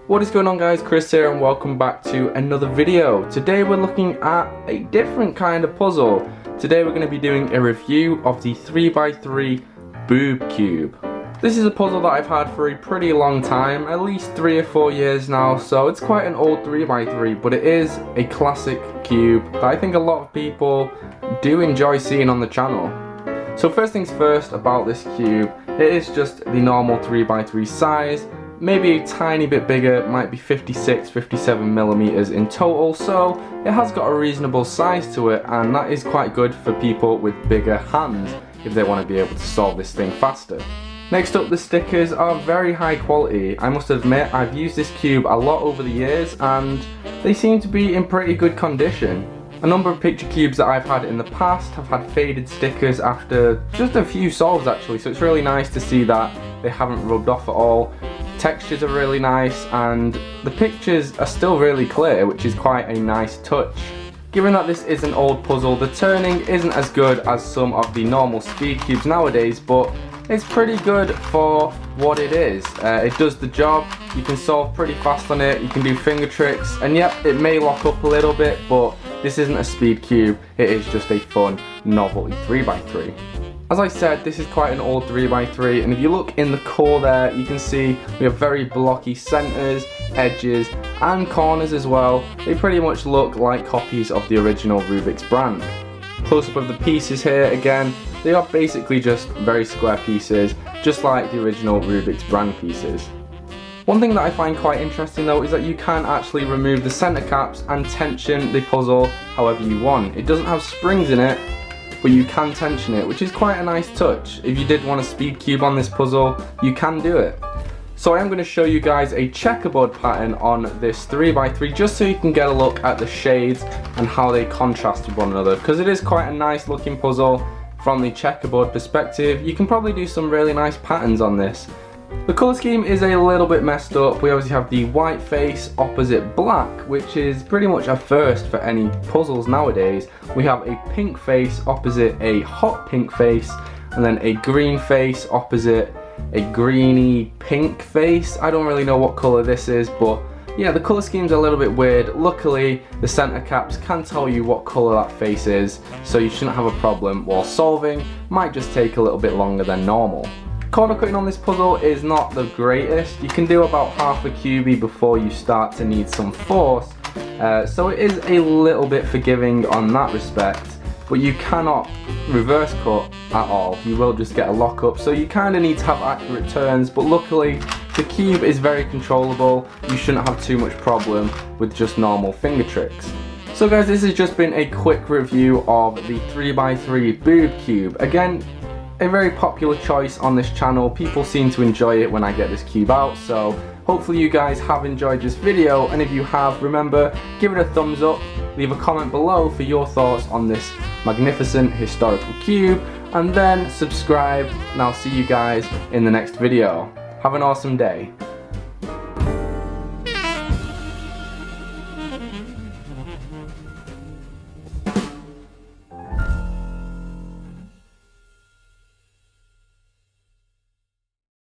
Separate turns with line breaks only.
What is going on, guys? Chris here and welcome back to another video. Today we're looking at a different kind of puzzle. Today we're going to be doing a review of the 3x3 Boob Cube. This is a puzzle that I've had for a pretty long time, at least 3 or 4 years now, so it's quite an old 3x3, but it is a classic cube that I think a lot of people do enjoy seeing on the channel. So first things first about this cube, it is just the normal 3x3 size. Maybe a tiny bit bigger, might be 57 millimeters in total, so it has got a reasonable size to it, and that is quite good for people with bigger hands if they want to be able to solve this thing faster. Next up, the stickers are very high quality. I must admit, I've used this cube a lot over the years and they seem to be in pretty good condition. A number of picture cubes that I've had in the past have had faded stickers after just a few solves actually, so it's really nice to see that they haven't rubbed off at all. Textures are really nice and the pictures are still really clear, which is quite a nice touch. Given that this is an old puzzle, the turning isn't as good as some of the normal speed cubes nowadays, but it's pretty good for what it is. It does the job, you can solve pretty fast on it, you can do finger tricks, and yep, it may lock up a little bit, but this isn't a speed cube, it is just a fun novelty 3x3. As I said, this is quite an old 3x3, and if you look in the core there, you can see we have very blocky centers, edges, and corners as well. They pretty much look like copies of the original Rubik's brand. Close up of the pieces here, again, they are basically just very square pieces, just like the original Rubik's brand pieces. One thing that I find quite interesting though is that you can actually remove the center caps and tension the puzzle however you want. It doesn't have springs in it, but you can tension it, which is quite a nice touch. If you did want a speed cube on this puzzle, you can do it. So I am going to show you guys a checkerboard pattern on this 3x3 just so you can get a look at the shades and how they contrast with one another, because it is quite a nice looking puzzle from the checkerboard perspective. You can probably do some really nice patterns on this. The colour scheme is a little bit messed up. We obviously have the white face opposite black, which is pretty much a first for any puzzles nowadays. We have a pink face opposite a hot pink face, and then a green face opposite a greeny pink face. I don't really know what colour this is, but yeah, the colour scheme's a little bit weird. Luckily, the centre caps can tell you what colour that face is, so you shouldn't have a problem while solving. Might just take a little bit longer than normal. Corner cutting on this puzzle is not the greatest. You can do about half a cubie before you start to need some force, so it is a little bit forgiving on that respect, but you cannot reverse cut at all. You will just get a lockup, so you kind of need to have accurate turns, but luckily the cube is very controllable. You shouldn't have too much problem with just normal finger tricks. So guys, this has just been a quick review of the 3x3 Boob Cube. Again, a very popular choice on this channel. People seem to enjoy it when I get this cube out, so hopefully you guys have enjoyed this video, and if you have, remember, give it a thumbs up, leave a comment below for your thoughts on this magnificent historical cube, and then subscribe, and I'll see you guys in the next video. Have an awesome day.